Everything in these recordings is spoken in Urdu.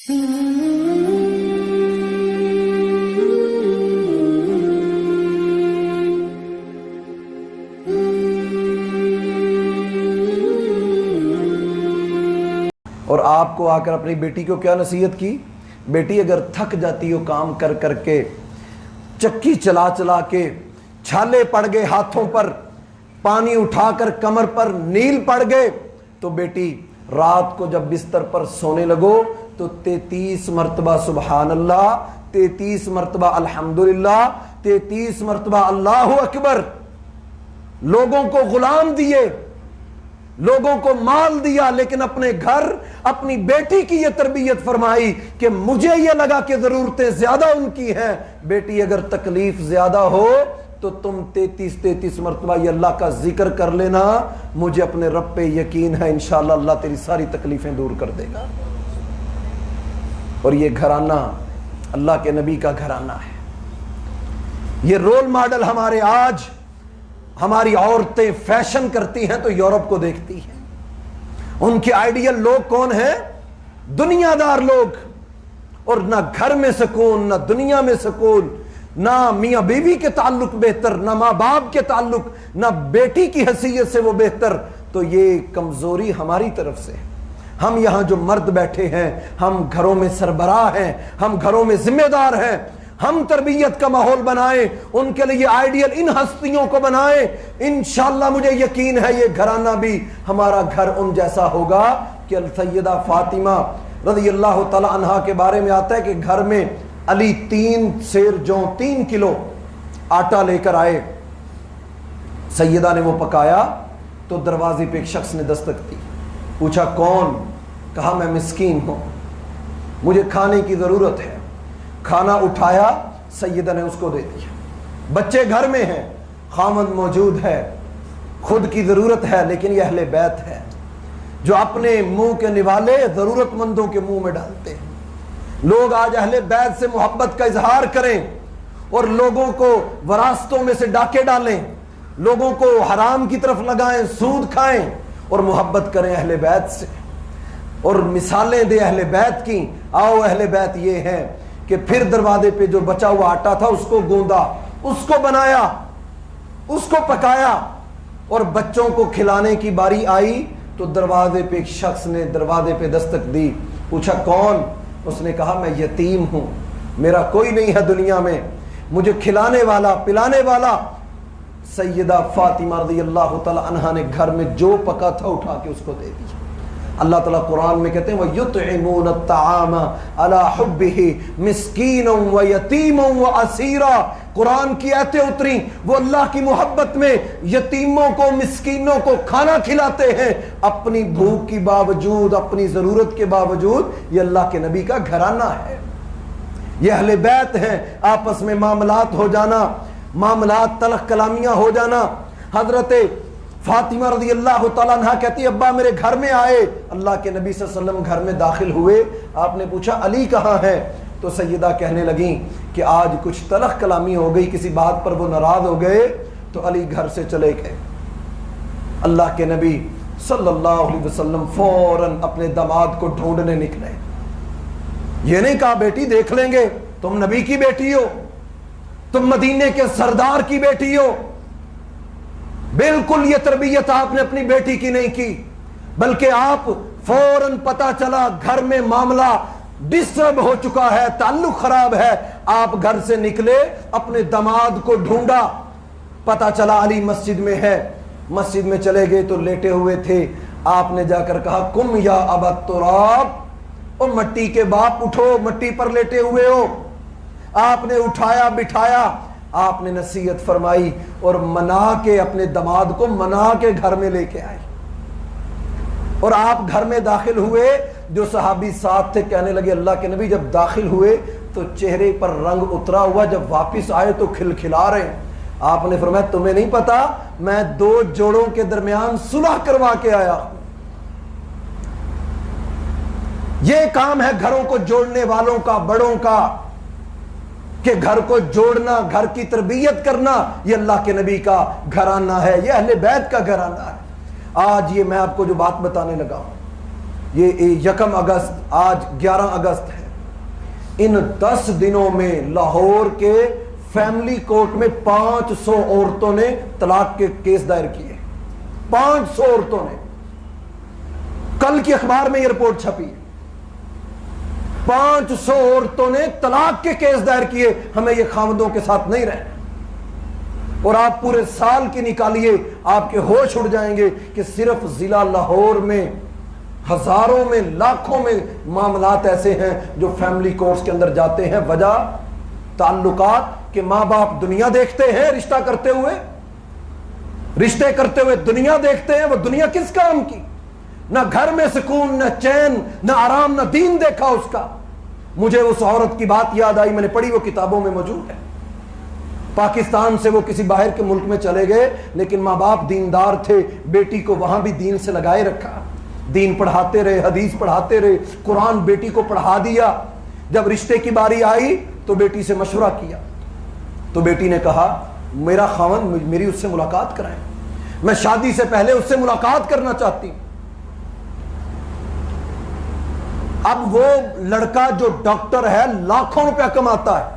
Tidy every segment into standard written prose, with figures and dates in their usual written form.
اور آپ کو آ کر اپنی بیٹی کو کیا نصیحت کی؟ بیٹی اگر تھک جاتی ہو کام کر کر کے، چکی چلا چلا کے، چھالے پڑ گئے ہاتھوں پر، پانی اٹھا کر کمر پر نیل پڑ گئے، تو بیٹی رات کو جب بستر پر سونے لگو تو 33 مرتبہ سبحان اللہ، 33 مرتبہ الحمدللہ، 33 مرتبہ اللہ اکبر. لوگوں کو غلام دیے، لوگوں کو مال دیا، لیکن اپنے گھر اپنی بیٹی کی یہ تربیت فرمائی کہ مجھے یہ لگا کہ ضرورتیں زیادہ ان کی ہیں، بیٹی اگر تکلیف زیادہ ہو تو تم 33 مرتبہ یہ اللہ کا ذکر کر لینا، مجھے اپنے رب پہ یقین ہے انشاءاللہ اللہ تیری ساری تکلیفیں دور کر دے گا. اور یہ گھرانہ اللہ کے نبی کا گھرانہ ہے. یہ رول ماڈل ہمارے آج ہماری عورتیں فیشن کرتی ہیں تو یورپ کو دیکھتی ہیں. ان کے آئیڈیل لوگ کون ہیں؟ دنیا دار لوگ. اور نہ گھر میں سکون، نہ دنیا میں سکون، نہ میاں بیوی کے تعلق بہتر، نہ ماں باپ کے تعلق، نہ بیٹی کی حیثیت سے وہ بہتر. تو یہ کمزوری ہماری طرف سے. ہم یہاں جو مرد بیٹھے ہیں، ہم گھروں میں سربراہ ہیں، ہم گھروں میں ذمہ دار ہیں. ہم تربیت کا ماحول بنائیں، ان کے لیے آئیڈیل ان ہستیوں کو بنائیں. انشاءاللہ مجھے یقین ہے یہ گھرانہ بھی ہمارا گھر ان جیسا ہوگا. کہ سیدہ فاطمہ رضی اللہ تعالی عنہا کے بارے میں آتا ہے کہ گھر میں علی 3 سیر جو 3 کلو آٹا لے کر آئے. سیدہ نے وہ پکایا تو دروازے پہ ایک شخص نے دستک دی. پوچھا کون؟ کہا میں مسکین ہوں، مجھے کھانے کی ضرورت ہے. کھانا اٹھایا، سیدہ نے اس کو دے دیا. بچے گھر میں ہیں، خاوند موجود ہے، خود کی ضرورت ہے لیکن یہ اہل بیت ہے جو اپنے منہ کے نوالے ضرورت مندوں کے منہ میں ڈالتے ہیں. لوگ آج اہل بیت سے محبت کا اظہار کریں اور لوگوں کو وراثتوں میں سے ڈاکے ڈالیں، لوگوں کو حرام کی طرف لگائیں، سود کھائیں اور محبت کریں اہل بیت سے اور مثالیں دیں اہل بیت کی. آؤ اہل بیت یہ ہیں کہ پھر دروازے پہ جو بچا ہوا آٹا تھا اس کو گوندا، اس کو بنایا، اس کو پکایا اور بچوں کو کھلانے کی باری آئی تو دروازے پہ ایک شخص نے دروازے پہ دستک دی. پوچھا کون؟ اس نے کہا میں یتیم ہوں، میرا کوئی نہیں ہے دنیا میں، مجھے کھلانے والا پلانے والا. سیدہ فاطمہ رضی اللہ تعالی عنہا نے گھر میں جو پکا تھا اٹھا کے اس کو دے دیا. اللہ تعالیٰ قرآن میں کہتے ہیں وَيُطْعِمُونَ الطَّعَامَ عَلَى حُبِّهِ مِسْكِينًا وَيَتِيمًا وَأَسِيرًا. قرآن کی آیتیں اتری، وہ اللہ کی محبت میں یتیموں کو مسکینوں کو کھانا کھلاتے ہیں اپنی بھوک کی باوجود، اپنی ضرورت کے باوجود. یہ اللہ کے نبی کا گھرانہ ہے، یہ اہل بیت ہیں. آپس میں معاملات ہو جانا، معاملات تلخ کلامیاں ہو جانا. حضرت فاطمہ رضی اللہ تعالیٰ عنہ کہتی ابا میرے گھر میں آئے. اللہ کے نبی صلی اللہ علیہ وسلم گھر میں داخل ہوئے. آپ نے پوچھا علی کہاں ہے؟ تو سیدہ کہنے لگیں کہ آج کچھ تلخ کلامی ہو گئی، کسی بات پر وہ ناراض ہو گئے تو علی گھر سے چلے گئے. اللہ کے نبی صلی اللہ علیہ وسلم فوراً اپنے داماد کو ڈھونڈنے نکلے. یہ نہیں کہا بیٹی دیکھ لیں گے، تم نبی کی بیٹی ہو، تم مدینے کے سردار کی بیٹی ہو. بالکل یہ تربیت آپ نے اپنی بیٹی کی نہیں کی، بلکہ آپ فوراً پتا چلا گھر میں معاملہ ڈسٹرب ہو چکا ہے، تعلق خراب ہے. آپ گھر سے نکلے، اپنے داماد کو ڈھونڈا، پتا چلا علی مسجد میں ہے. مسجد میں چلے گئے تو لیٹے ہوئے تھے. آپ نے جا کر کہا کم یا ابا التراب، او مٹی کے باپ اٹھو، مٹی پر لیٹے ہوئے ہو. آپ نے اٹھایا بٹھایا، آپ نے نصیحت فرمائی اور منا کے اپنے داماد کو منا کے گھر میں لے کے آئے. اور آپ گھر میں داخل ہوئے، جو صحابی ساتھ تھے کہنے لگے اللہ کے نبی جب داخل ہوئے تو چہرے پر رنگ اترا ہوا، جب واپس آئے تو کھلکھلا رہے ہیں. آپ نے فرمایا تمہیں نہیں پتا میں 2 جوڑوں کے درمیان صلح کروا کے آیا ہوں. یہ کام ہے گھروں کو جوڑنے والوں کا، بڑوں کا، کہ گھر کو جوڑنا، گھر کی تربیت کرنا. یہ اللہ کے نبی کا گھرانہ ہے، یہ اہل بیت کا گھرانہ ہے. آج یہ میں آپ کو جو بات بتانے لگا ہوں، یہ 1 اگست، آج 11 اگست ہے، ان 10 دنوں میں لاہور کے فیملی کورٹ میں 500 عورتوں نے طلاق کے کیس دائر کیے، 500 عورتوں نے، کل کی اخبار میں یہ رپورٹ چھپی، 500 عورتوں نے طلاق کے کیس دائر کیے، ہمیں یہ خاوندوں کے ساتھ نہیں رہنا۔ اور آپ پورے سال کی نکالیے، آپ کے ہوش اڑ جائیں گے کہ صرف ضلع لاہور میں ہزاروں میں لاکھوں میں معاملات ایسے ہیں جو فیملی کورٹس کے اندر جاتے ہیں۔ وجہ تعلقات کہ ماں باپ دنیا دیکھتے ہیں، رشتہ کرتے ہوئے دنیا دیکھتے ہیں۔ وہ دنیا کس کام کی؟ نہ گھر میں سکون، نہ چین، نہ آرام، نہ دین دیکھا اس کا۔ مجھے اس عورت کی بات یاد آئی، میں نے پڑھی، وہ کتابوں میں موجود ہے۔ پاکستان سے وہ کسی باہر کے ملک میں چلے گئے، لیکن ماں باپ دیندار تھے، بیٹی کو وہاں بھی دین سے لگائے رکھا، دین پڑھاتے رہے، حدیث پڑھاتے رہے، قرآن بیٹی کو پڑھا دیا۔ جب رشتے کی باری آئی تو بیٹی سے مشورہ کیا، تو بیٹی نے کہا میرا خاوند میری اس سے ملاقات کرائیں، میں شادی سے پہلے اس سے ملاقات کرنا چاہتی ہوں۔ اب وہ لڑکا جو ڈاکٹر ہے، لاکھوں روپیہ کماتا ہے،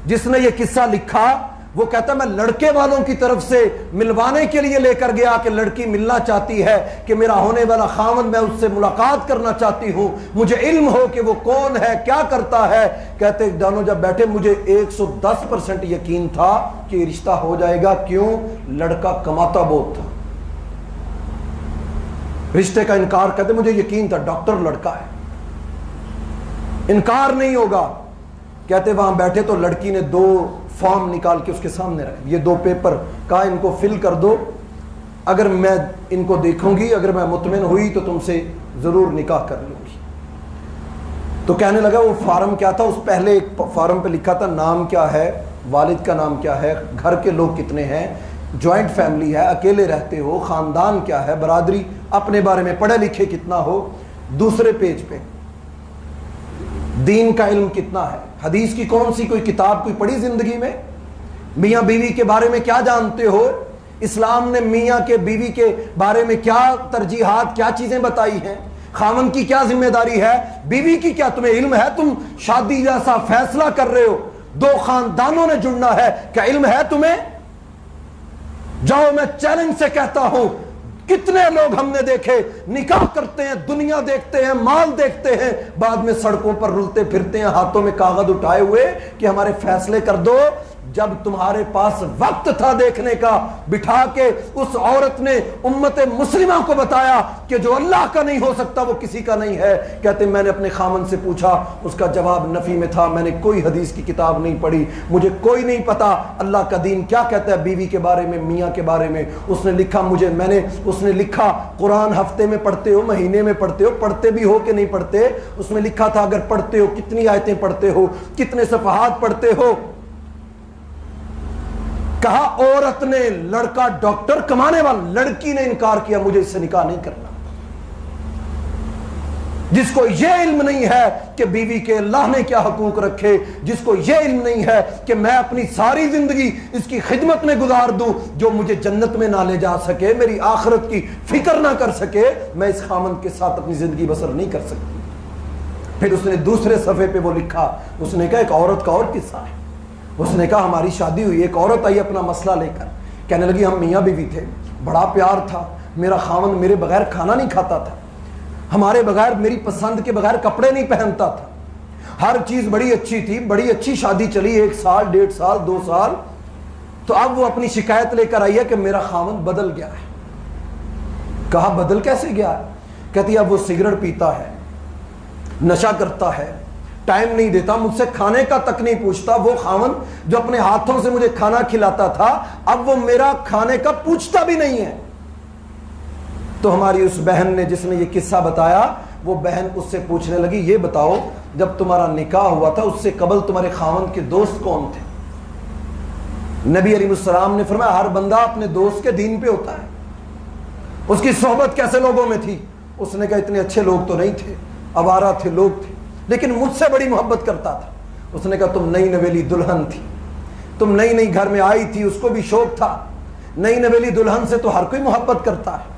جس نے یہ قصہ لکھا، وہ کہتا ہے میں لڑکے والوں کی طرف سے ملوانے کے لیے لے کر گیا کہ لڑکی ملنا چاہتی ہے کہ میرا ہونے والا خاوند، میں اس سے ملاقات کرنا چاہتی ہوں، مجھے علم ہو کہ وہ کون ہے، کیا کرتا ہے۔ کہتے دونوں جب بیٹھے، مجھے 110% یقین تھا کہ یہ رشتہ ہو جائے گا۔ کیوں؟ لڑکا کماتا بہت تھا، رشتے کا انکار کہتے مجھے یقین تھا، ڈاکٹر لڑکا ہے، انکار نہیں ہوگا۔ کہتے وہاں بیٹھے تو لڑکی نے 2 فارم نکال کے اس کے سامنے رکھے، یہ 2 پیپر، کہا ان کو فل کر دو، اگر میں ان کو دیکھوں گی، اگر میں مطمئن ہوئی تو تم سے ضرور نکاح کر لوں گی۔ تو کہنے لگا وہ فارم کیا تھا، اس پہلے ایک فارم پہ لکھا تھا نام کیا ہے، والد کا نام کیا ہے، گھر کے لوگ کتنے ہیں، جوائنٹ فیملی ہے، اکیلے رہتے ہو، خاندان کیا ہے، برادری، اپنے بارے میں پڑھے لکھے کتنا ہو۔ دوسرے پیج پہ دین کا علم کتنا ہے، حدیث کی کون سی کوئی کتاب کوئی پڑھی زندگی میں، میاں بیوی کے بارے میں کیا جانتے ہو، اسلام نے میاں کے بیوی کے بارے میں کیا ترجیحات، کیا چیزیں بتائی ہیں، خاوند کی کیا ذمہ داری ہے، بیوی کی کیا تمہیں علم ہے، تم شادی جیسا فیصلہ کر رہے ہو، 2 خاندانوں نے جڑنا ہے، کیا علم ہے تمہیں؟ جاؤ، میں چیلنج سے کہتا ہوں، کتنے لوگ ہم نے دیکھے نکاح کرتے ہیں، دنیا دیکھتے ہیں، مال دیکھتے ہیں، بعد میں سڑکوں پر رلتے پھرتے ہیں ہاتھوں میں کاغذ اٹھائے ہوئے کہ ہمارے فیصلے کر دو۔ جب تمہارے پاس وقت تھا دیکھنے کا، بٹھا کے اس عورت نے امت مسلمہ کو بتایا کہ جو اللہ کا نہیں ہو سکتا وہ کسی کا نہیں ہے۔ کہتے میں نے اپنے خامن سے پوچھا، اس کا جواب نفی میں تھا، میں نے کوئی حدیث کی کتاب نہیں پڑھی، مجھے کوئی نہیں پتا اللہ کا دین کیا کہتا ہے بیوی کے بارے میں، میاں کے بارے میں۔ اس نے لکھا اس نے لکھا قرآن ہفتے میں پڑھتے ہو، مہینے میں پڑھتے ہو، پڑھتے بھی ہو کہ نہیں پڑھتے؟ اس میں لکھا تھا اگر پڑھتے ہو کتنی آیتیں پڑھتے ہو، کتنے صفحات پڑھتے ہو۔ کہا عورت نے، لڑکا ڈاکٹر کمانے والا، لڑکی نے انکار کیا مجھے اس سے نکاح نہیں کرنا۔ جس کو یہ علم نہیں ہے کہ بیوی کے اللہ نے کیا حقوق رکھے، جس کو یہ علم نہیں ہے کہ میں اپنی ساری زندگی اس کی خدمت میں گزار دوں، جو مجھے جنت میں نہ لے جا سکے، میری آخرت کی فکر نہ کر سکے، میں اس خامند کے ساتھ اپنی زندگی بسر نہیں کر سکتی۔ پھر اس نے دوسرے صفحے پہ وہ لکھا، اس نے کہا ایک عورت کا اور قصہ ہے۔ اس نے کہا ہماری شادی ہوئی، ایک عورت آئی اپنا مسئلہ لے کر، کہنے لگی ہم میاں بیوی تھے، بڑا پیار تھا، میرا خاوند میرے بغیر کھانا نہیں کھاتا تھا، ہمارے بغیر، میری پسند کے بغیر کپڑے نہیں پہنتا تھا، ہر چیز بڑی اچھی تھی، بڑی اچھی شادی چلی 1 سال 1.5 سال 2 سال۔ تو اب وہ اپنی شکایت لے کر آئی ہے کہ میرا خاوند بدل گیا ہے۔ کہا بدل کیسے گیا ہے؟ کہتی اب وہ سگریٹ پیتا ہے، نشہ کرتا ہے، ٹائم نہیں دیتا، مجھ سے کھانے کا تک نہیں پوچھتا۔ وہ خاوند جو اپنے ہاتھوں سے مجھے کھانا کھلاتا تھا، اب وہ میرا کھانے کا پوچھتا بھی نہیں ہے۔ تو ہماری اس بہن نے جس نے یہ قصہ بتایا، وہ بہن اس سے پوچھنے لگی یہ بتاؤ جب تمہارا نکاح ہوا تھا اس سے قبل تمہارے خاوند کے دوست کون تھے؟ نبی علیہ السلام نے فرمایا ہر بندہ اپنے دوست کے دین پہ ہوتا ہے۔ اس کی صحبت کیسے لوگوں میں تھی؟ اس نے کہا اتنے اچھے لوگ تو نہیں تھے، آوارہ تھے، لوگ تھے، لیکن مجھ سے بڑی محبت کرتا تھا۔ اس نے کہا تم نئی نویلی دلہن تھی، تم نئی گھر میں آئی تھی، اس کو بھی شوق تھا، نئی نویلی دلہن سے تو ہر کوئی محبت کرتا ہے۔